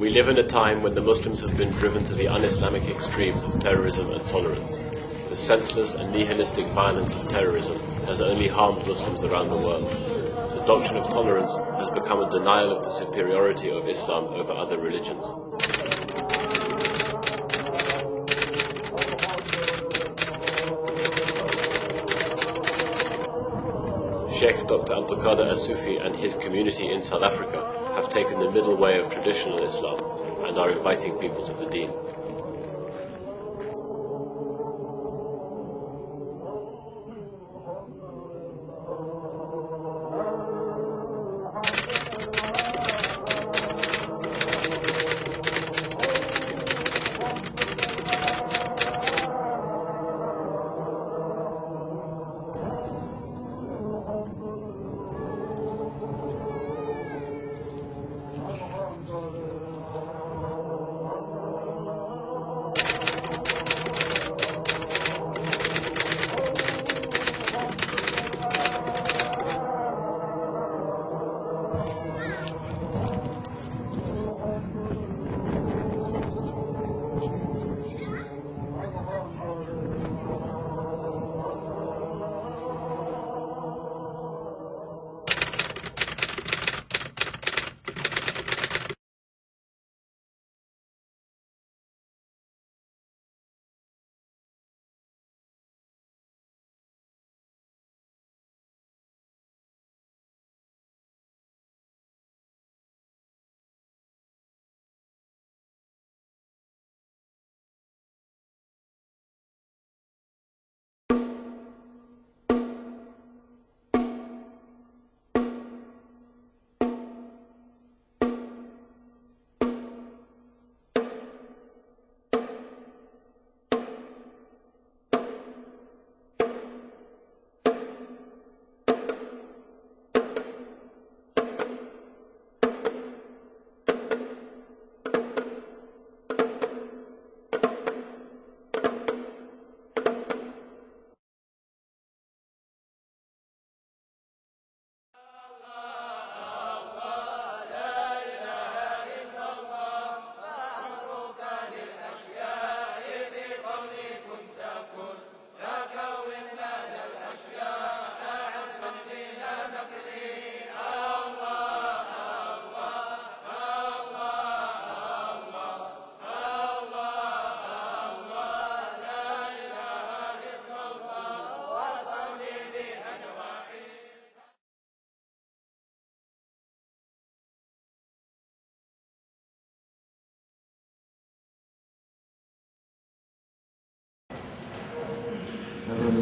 We live in a time when the Muslims have been driven to the un-Islamic extremes of terrorism and tolerance. The senseless and nihilistic violence of terrorism has only harmed Muslims around the world. The doctrine of tolerance has become a denial of the superiority of Islam over other religions. Syaikh Dr. Abd Qadir as Sufi and his community in South Africa have taken the middle way of traditional Islam and are inviting people to the deen.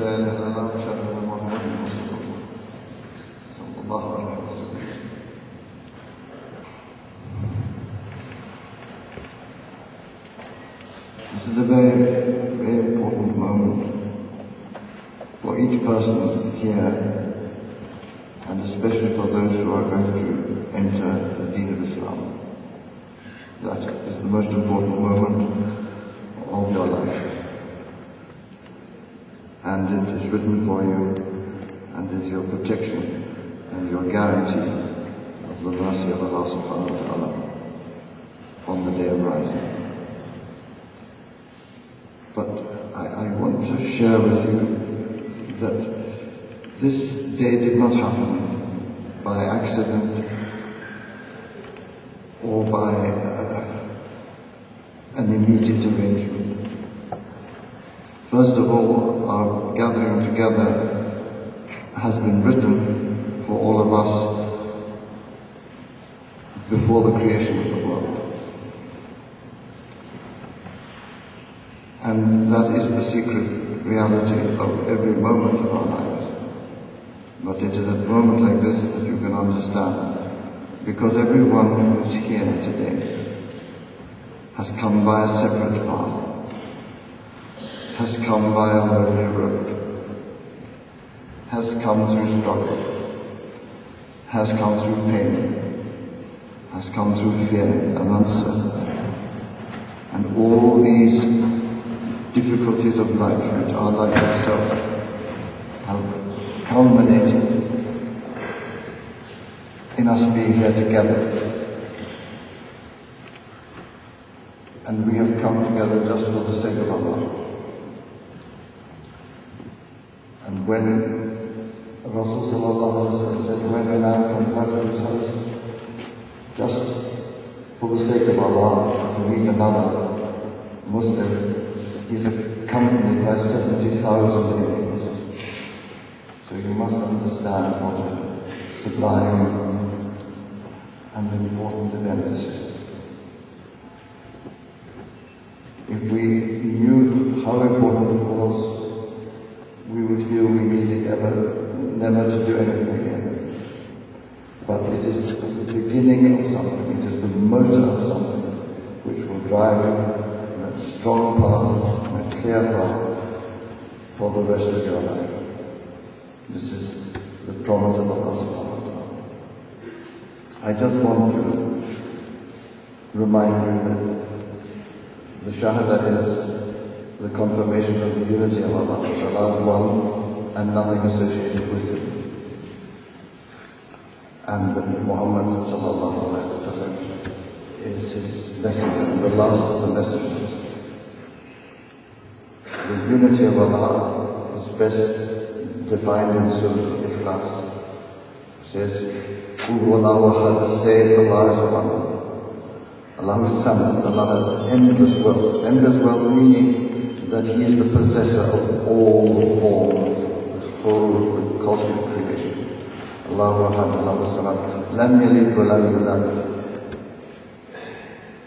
لا إله إلا الله وأشهد أن محمدا رسول الله صلى الله عليه وسلم. This is a very, very important moment for each person here, and especially for those who are going to enter the Deen of Islam. That is the most important moment of your life. And it is written for you, and is your protection and your guarantee of the mercy of Allah subhanahu wa ta'ala on the day of rising. But I want to share with you that this day did not happen by accident or by an immediate arrangement. First of all, our gathering together has been written for all of us before the creation of the world. And that is the secret reality of every moment of our lives. But it is at a moment like this that you can understand, because everyone who is here today has come by a separate path, has come by a lonely road, has come through struggle, has come through pain, has come through fear and uncertainty. And all these difficulties of life, which are life itself, have culminated in us being here together. and we have come together just for the sake of Allah. And when Rasul sallallahu alaihi wasallam said, when a man comes out of his house just for the sake of Allah to meet another Muslim, he is accompanied by 70,000 angels. So you must understand what a sublime and important event this is. If we knew how important it was, we would feel we needed never to do anything again. But it is the beginning of something, it is the motor of something which will drive you in a strong path, in a clear path for the rest of your life. This is the promise of Allah subhanahu wa ta'ala. I just want to remind you that the Shahada is the confirmation of the unity of Allah. Allah is one and nothing associated with Him. And that Muhammad sallallahu alaihi wasallam is His messenger, the last of the messengers. The unity of Allah is best defined in Surah Al-Ikhlas. It says, Qul huwallahu ahad, say Allah is one. Allah is Samad, Allah has endless wealth. Endless wealth meaning that He is the possessor of all the forms, the whole cosmic creation. Allahu ahad, Allahu samad, lam yalid wa lam yulad.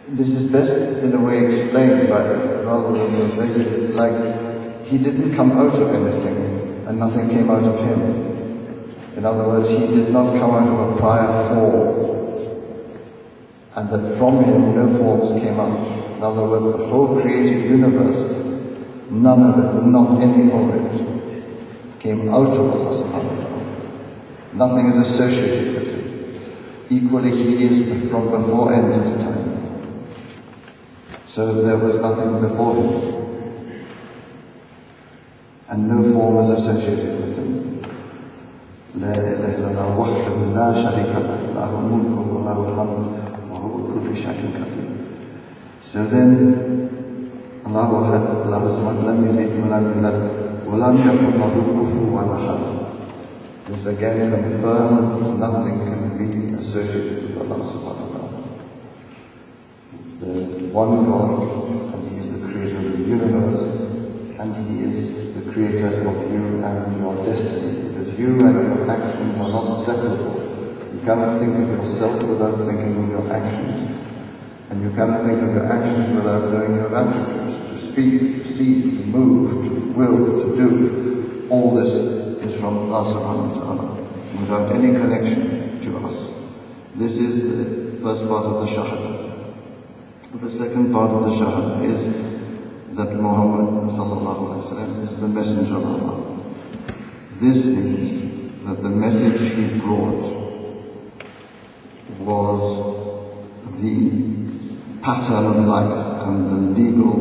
This is best in a way explained by, rather than translated, it's like He didn't come out of anything and nothing came out of Him. In other words, He did not come out of a prior form, and that from Him no forms came out. In other words, the whole created universe, none of it, not any of it, came out of Allah subhanahu wa ta'ala. Nothing is associated with Him. Equally, He is from before endless time. So there was nothing before Him, and no form is associated with Him. لا إله إلا الله وحده لا شريك له له الملك وله الحمد وهو بكل شيء قدير. So then, Allah had Allah subhanahu lam yalid wa lam yulad wa lam yakun lahu kufuwan ahad. This again confirms nothing can be associated with Allah subhanahu wa ta'ala. There is one God, and He is the creator of the universe, and He is the creator of you and your destiny. Because you and your actions are not separable. You cannot think of yourself without thinking of your actions. And you cannot think of your actions without knowing your attributes. To speak, to see, to move, to will, to do. All this is from Allah subhanahu wa ta'ala, without any connection to us. This is the first part of the Shahada. The second part of the Shahada is that Muhammad sallallahu alaihi wasallam is the messenger of Allah. This means that the message he brought was the pattern of life and the legal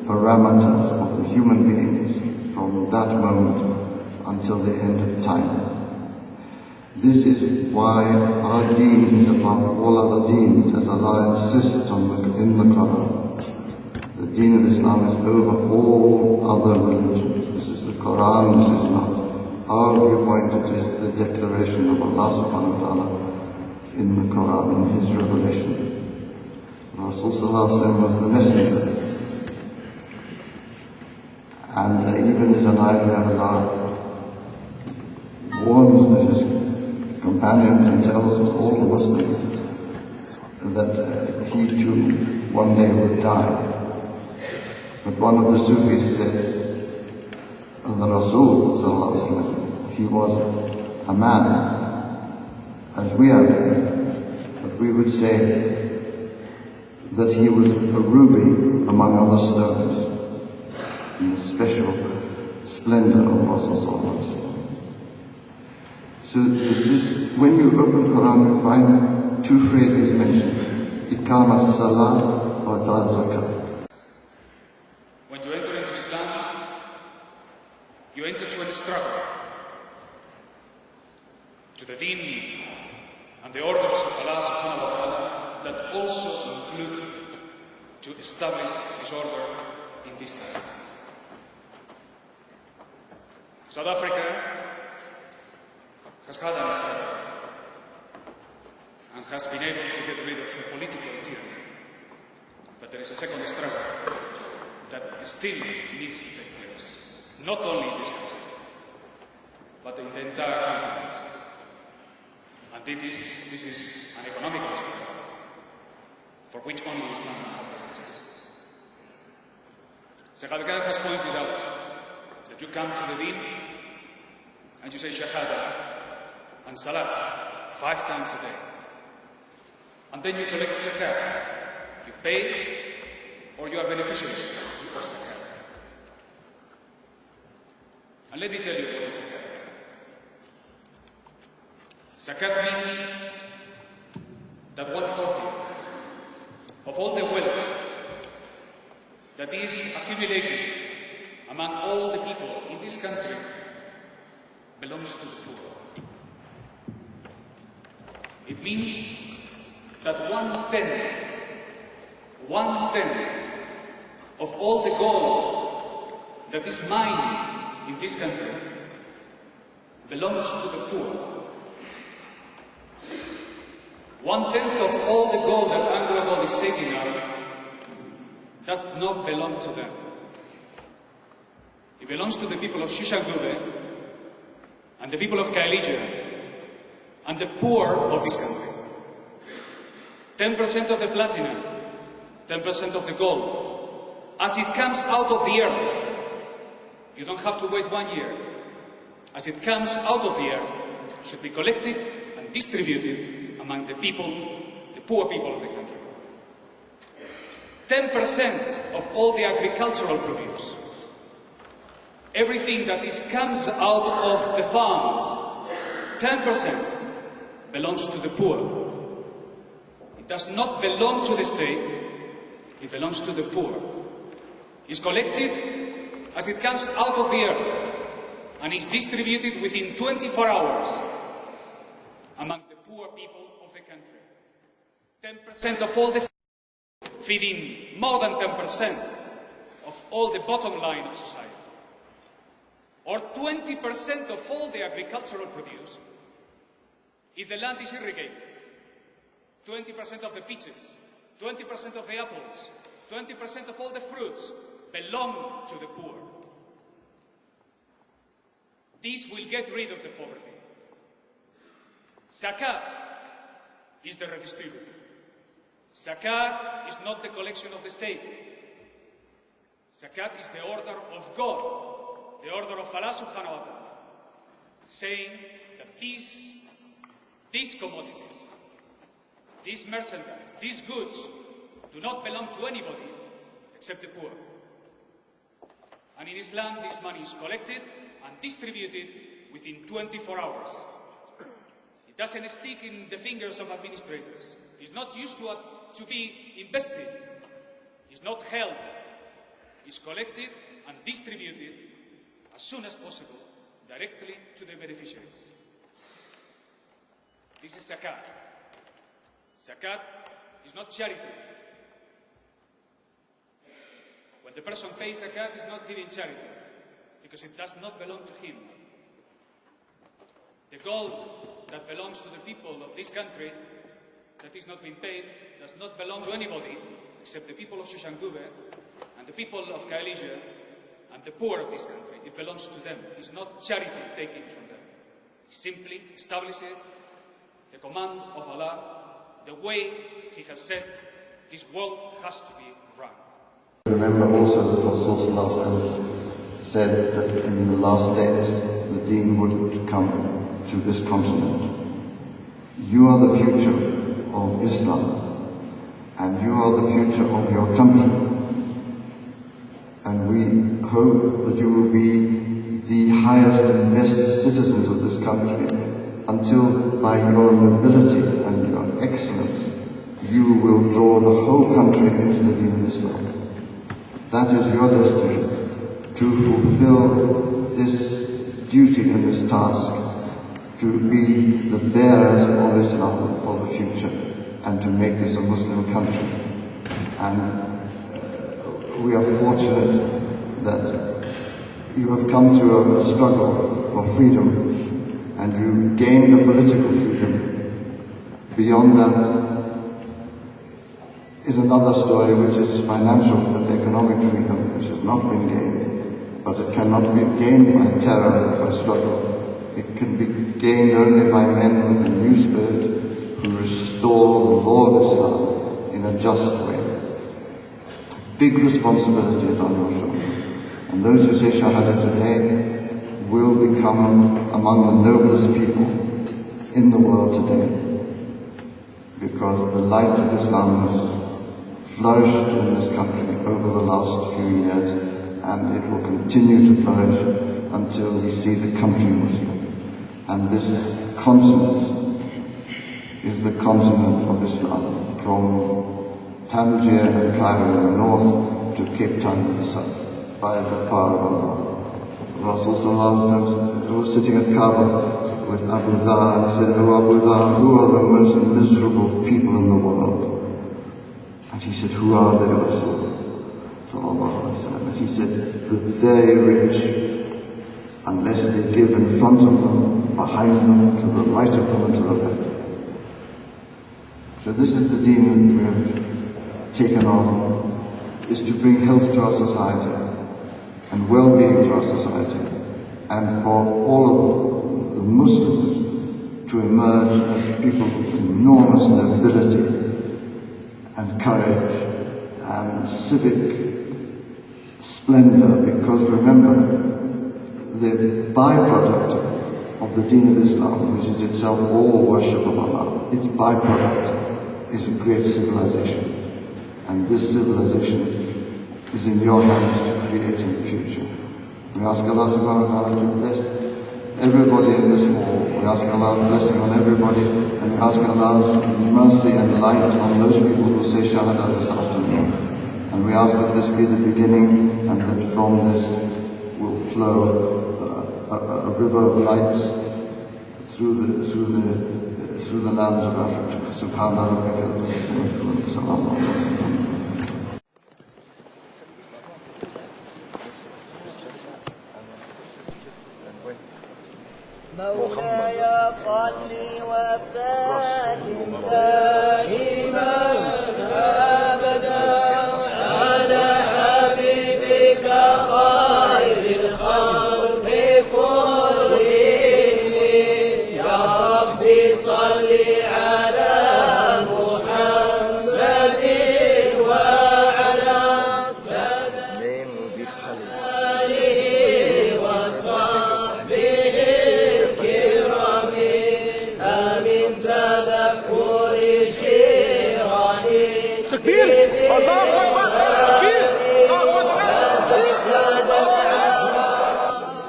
parameters of the human beings from that moment until the end of time. This is why our deen is above all other deens, as Allah insists on in the Quran. The deen of Islam is over all other religions. This is the Quran, this is not our viewpoint, it is the declaration of Allah subhanahu wa ta'ala in the Quran, in His revelation. Rasul sallallahu alaihi wasallam was the messenger. And even his alive, Allah warns his companions and tells all the Muslims that he too one day would die. But one of the Sufis said, the Rasul sallallahu alaihi wasallam, he was a man, as we are men, but we would say that he was a ruby among other stones, in the special splendor of Rasul sallallahu alaihi wasallam. So this, when you open Quran, you find two phrases mentioned: Iqam as-salah wa ata zakat. When you enter into Islam, you enter to a struggle to the deen and the orders of Allah subhanahu wa ta'ala that also include to establish this order in this time. South Africa has had an struggle and has been able to get rid of political tyranny. But there is a second struggle that still needs to take place, not only in this country, but in the entire continent. And this is an economical struggle for which only Islam has the answers. Syaikh Abd Qadir has pointed out that you come to the deen and you say Shahada and Salat 5 times a day. And then you collect Zakat. You pay or you are beneficiaries of Zakat. And let me tell you what is Zakat. Zakat means that 1/40 of all the wealth that is accumulated among all the people in this country belongs to the poor. It means that 1/10 of all the gold that is mined in this country belongs to the poor. 1/10 of all the gold that Anglo Gold is taking out does not belong to them. It belongs to the people of Shishankube and the people of Kailija and the poor of this country. 10% of the platinum, 10% of the gold, as it comes out of the earth, you don't have to wait 1 year. As it comes out of the earth, should be collected and distributed among the people, the poor people of the country. 10% of all the agricultural produce, everything that comes out of the farms, 10% belongs to the poor. It does not belong to the state, it belongs to the poor. It's collected as it comes out of the earth and is distributed within 24 hours among the poor people of the country. 10% of all the feeding more than 10% of all the bottom line of society. Or 20% of all the agricultural produce if the land is irrigated. 20% of the peaches, 20% of the apples, 20% of all the fruits belong to the poor. This will get rid of the poverty. Zakat is the redistribution. Zakat is not the collection of the state. Zakat is the order of God, the order of Allah subhanahu wa ta'ala, saying that these commodities, these merchandise, these goods do not belong to anybody except the poor. And in Islam, this money is collected and distributed within 24 hours. It doesn't stick in the fingers of administrators. It's not used to be invested. It's not held. It's collected and distributed as soon as possible directly to the beneficiaries. This is zakat. Zakat is not charity. When the person pays zakat, is not giving charity, because it does not belong to him. The gold that belongs to the people of this country, that is not being paid, does not belong to anybody except the people of Shishankube and the people of Kailija and the poor of this country. It belongs to them. It's not charity taken from them. It's simply establishing the command of Allah, the way He has said this world has to be run. Remember also that Rasul said that in the last days the deen would come to this continent. You are the future of Islam, and you are the future of your country. And we hope that you will be the highest and best citizens of this country, until by your nobility and your excellence you will draw the whole country into the deen of Islam. That is your destiny, to fulfill this duty and this task, to be the bearers of Islam for the future, and to make this a Muslim country. And we are fortunate that you have come through a struggle for freedom and you gained a political freedom. Beyond that is another story, which is financial and economic freedom, which has not been gained, but it cannot be gained by terror or by struggle. It can be gained only by men with a new spirit who restore the law of Islam in a just way. Big responsibility is on your shoulders, and those who say Shahada today will become among the noblest people in the world today, because the light of Islam has flourished in this country over the last few years, and it will continue to flourish until we see the country Muslim. And this continent is the continent of Islam, from Tangier and Cairo in the north to Cape Town in the south, by the power of Allah. Rasul was sitting at Kaaba with Abu Dhar, and he said, "Oh Abu Dhar, who are the most miserable people in the world?" And he said, "Who are they, Rasul?" And he said, "The very rich, unless they give in front of them, behind them, to the right of them, and to the left." So this is the deen that we have taken on, is to bring health to our society and well-being to our society, and for all of the Muslims to emerge as people with enormous nobility and courage and civic splendor, because remember, the byproduct of the deen of Islam, which is itself all worship of Allah, its byproduct is a great civilization, and this civilization is in your hands to create in the future. We ask Allah subhanahu wa ta'ala to bless everybody in this hall. We ask Allah's blessing on everybody, and we ask Allah's mercy and light on those people who say Shahada this afternoon. And we ask that this be the beginning, and that from this will flow a river of lights through the lands of Africa. Subhanallah wa bihamdihi. Assalamu alaikum. مولاي صل وسلم دائما ابدا على حبيبك خير الخلق كلهم يا ربي صل على محمد وعلى سادته وصحبه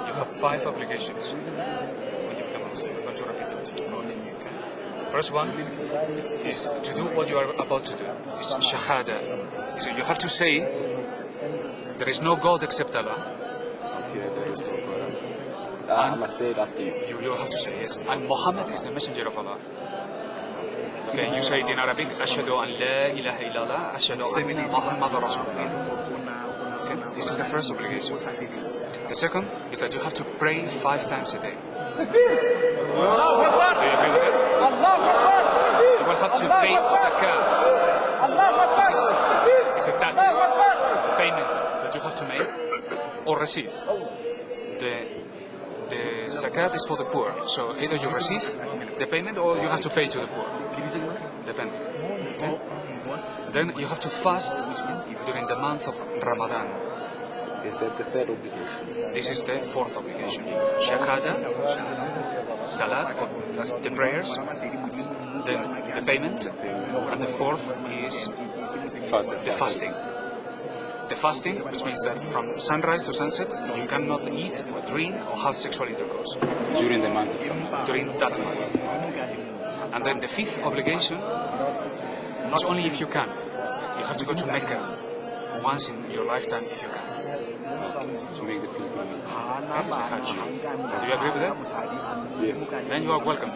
You have 5 obligations when you become a Muslim. I'm going to repeat them to you. Okay. First one is to do what you are about to do. It's Shahada. So you have to say, there is no God except Allah. I'm going to say it after you. You have to say yes. And Muhammad is the messenger of Allah. Okay, you say it in Arabic, Ashhadu an la ilaha illallah, Ashhadu anna Muhammadur Rasulullah. Okay, this is the first obligation. The second is that you have to pray 5 times a day. Do you agree with that? You will have to pay zakah, which is a tax payment that you have to make or receive. The zakat is for the poor, so either you receive the payment or you have to pay to the poor. Depending. Okay? Then you have to fast during the month of Ramadan. Is that the third obligation? This is the 4th obligation. Shahada, Salat, that's the prayers, then the payment, and the 4th is the fasting. The fasting, which means that from sunrise to sunset, you cannot eat, drink, or have sexual intercourse. During the month? During that month. And then the 5th obligation is only if you can. You have to go to Mecca once in your lifetime if you can. To make the pilgrimage. That is the Hajj. Do you agree with that? Yes. Then you are welcome.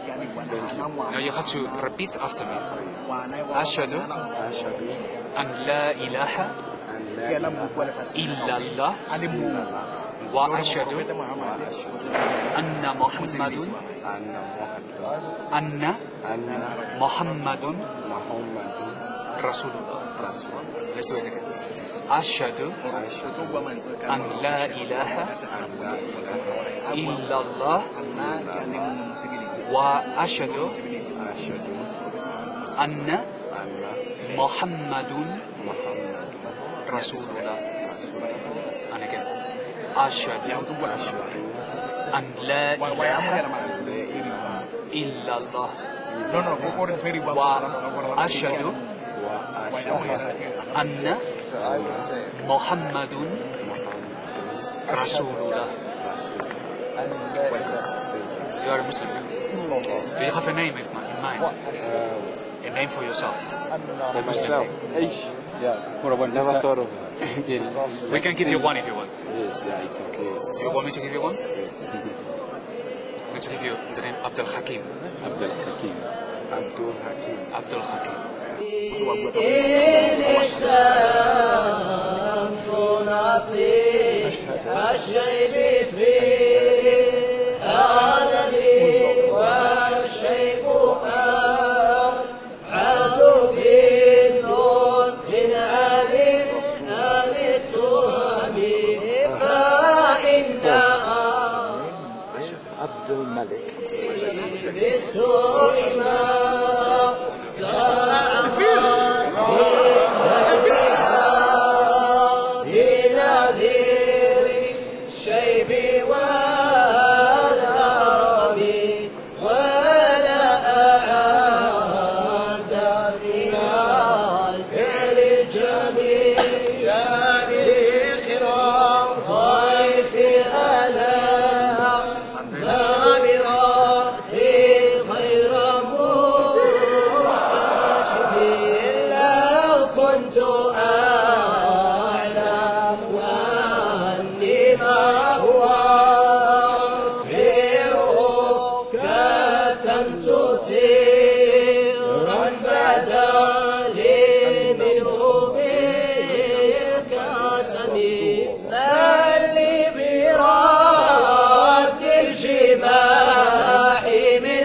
Now you have to repeat after me. Ashhadu an la ilaha إلا الله وأشهد أن محمد رسول الله. Let's do it again. أشهد أن لا إله إلا الله وأشهد أن محمد رسول الله. And again. أشهد أن لا إله إلا الله وأشهد أن محمد رسول الله. You are a Muslim. Do you have a name in mind? A name for yourself? For myself? Never thought of it. We can give you one if you want. Yes, yeah, it's okay. You want me to give you one? Yes. I'm going to give you the name Abdul Hakim. Abdul Hakim. Abdul Hakim. Abdul Hakim. الشيب في أعلني والشيب أبعد في نص علم أم التهم فإن عبد الملك بالسوء ما زعمت بنذير الشيب والهرم ولا أعاد فيها الفعل الجميل شامل خرام ضيف ألا ما برأسي غير محتشم لو كنت أعلم أني ما هو غيره كتمت سيرا بدلي منه بالكتم من لي برد الجماح من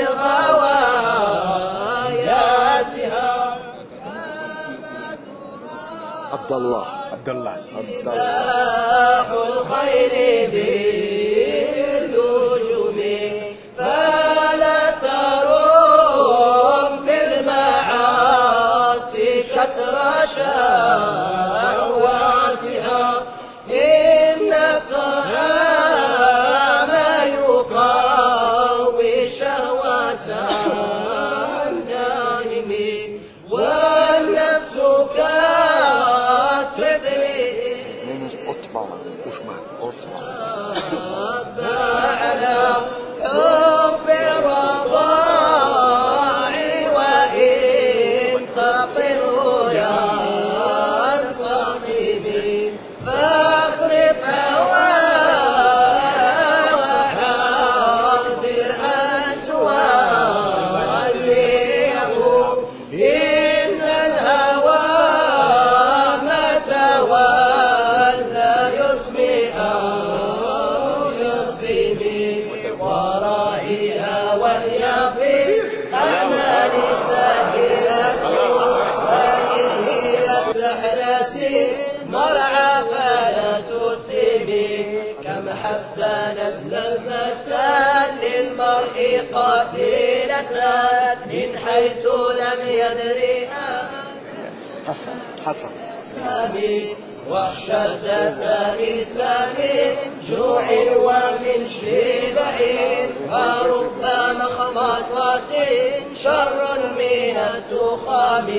غواياتها عبد الله مفتاح الخير بالنجوم فلا تروم بالمعاصي كسر شهواتها إن الطعام يقوي شهوة النائم والنفس كالطفل على حب الرضاع وإن تطر ينفطم فاصرف وحاضر أن توليه إن الهوى ما تولى يسمي أو يصيبي ورائها وهي في أعمال ساهرة وإن هي سحرة مرعى فلا تصيبي كم حسنت لذة للمرء قاتلة من حيث لم يدرها حسن سامي واخشى سائس من جوع ومن شبع فرب مخمصة شر من التخام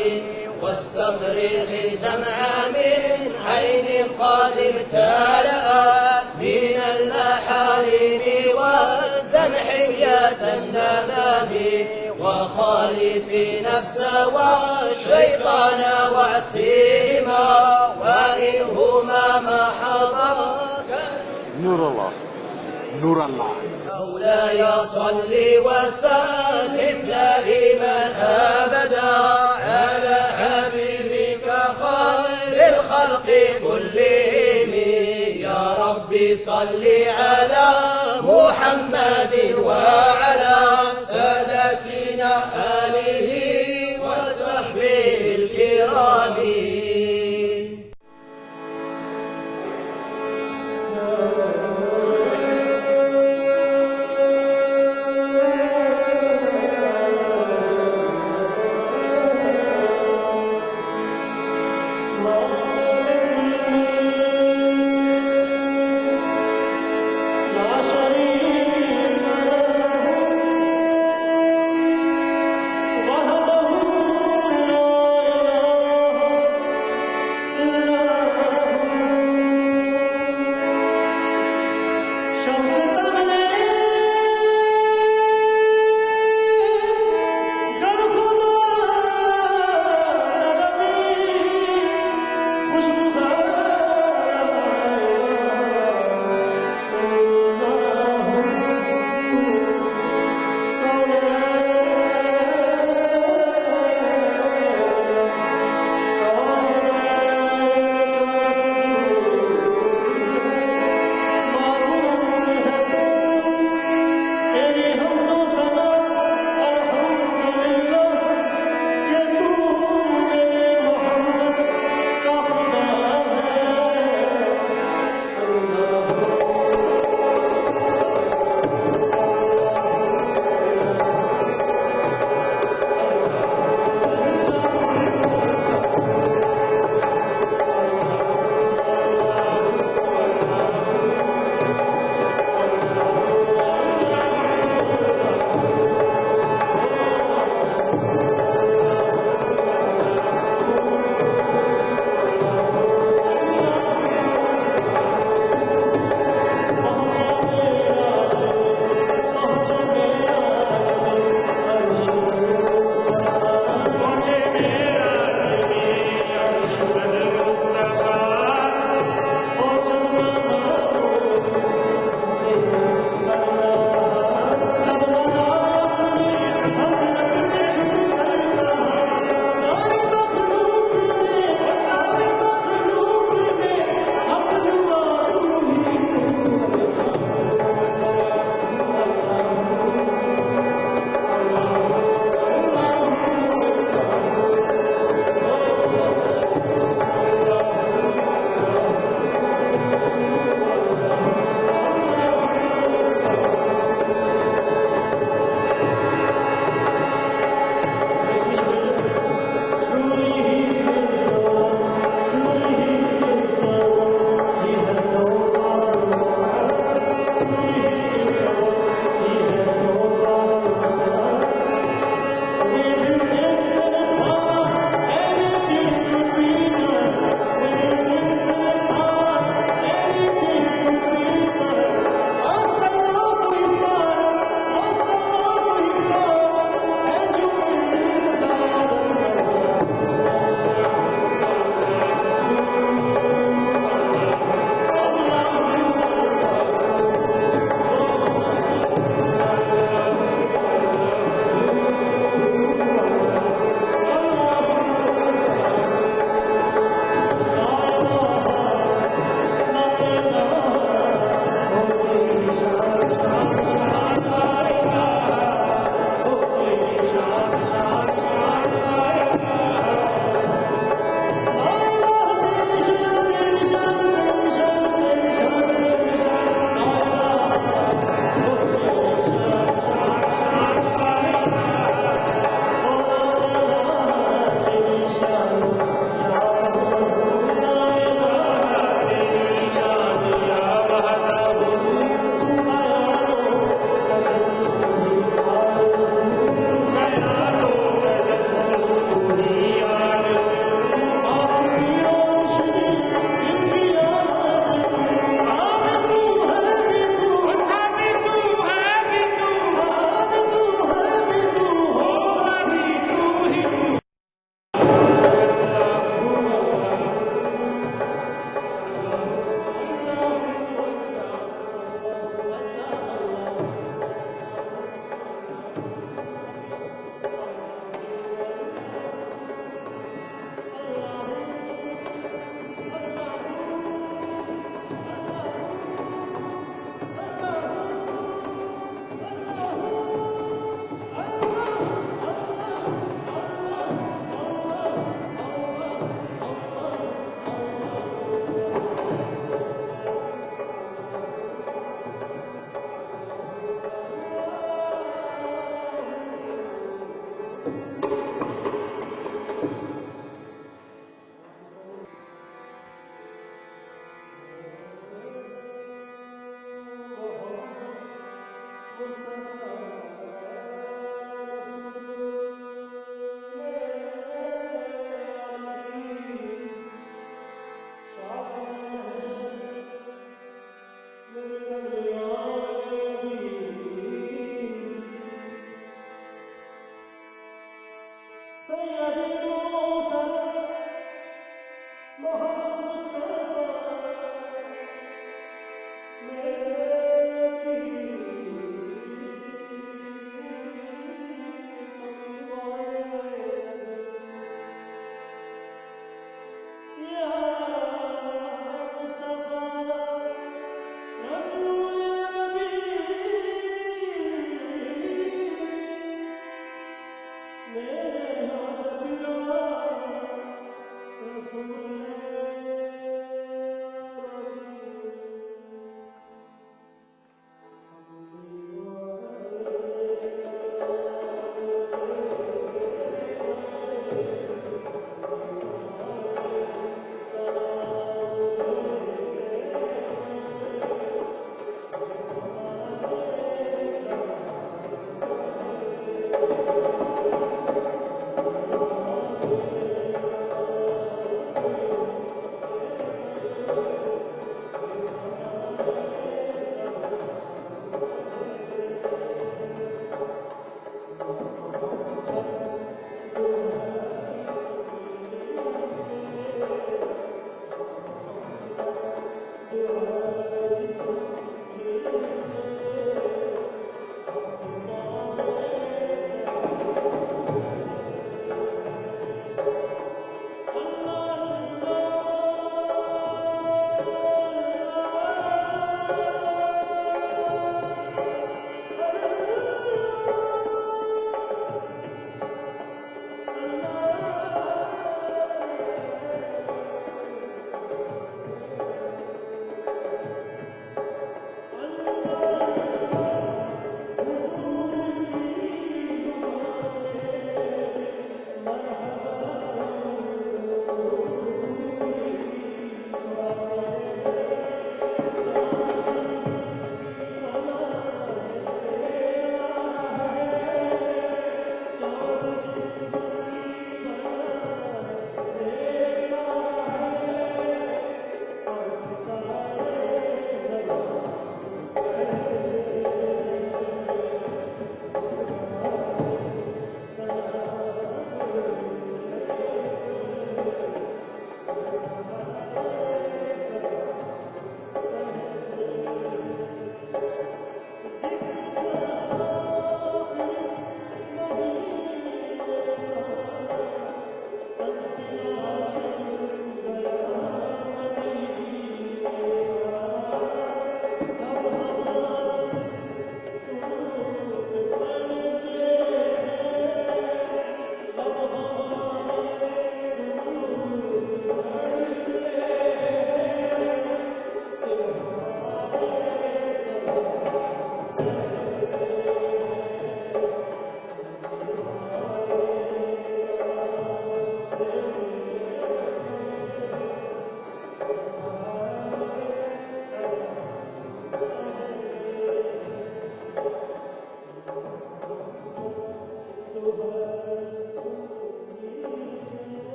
واستغرق دمع من عين قد امتلأت من اللحارم وزمحية الندم وخالف نفس والشيطان وعسيهما وإنهما ما حضرك نور الله مولاي صل وسلم دائما أبدا على حبيبك خير الخلق الخلق كلهم. يا ربي صل على محمد وعلى سادتنا آله وصحبه الكرام.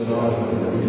الصراط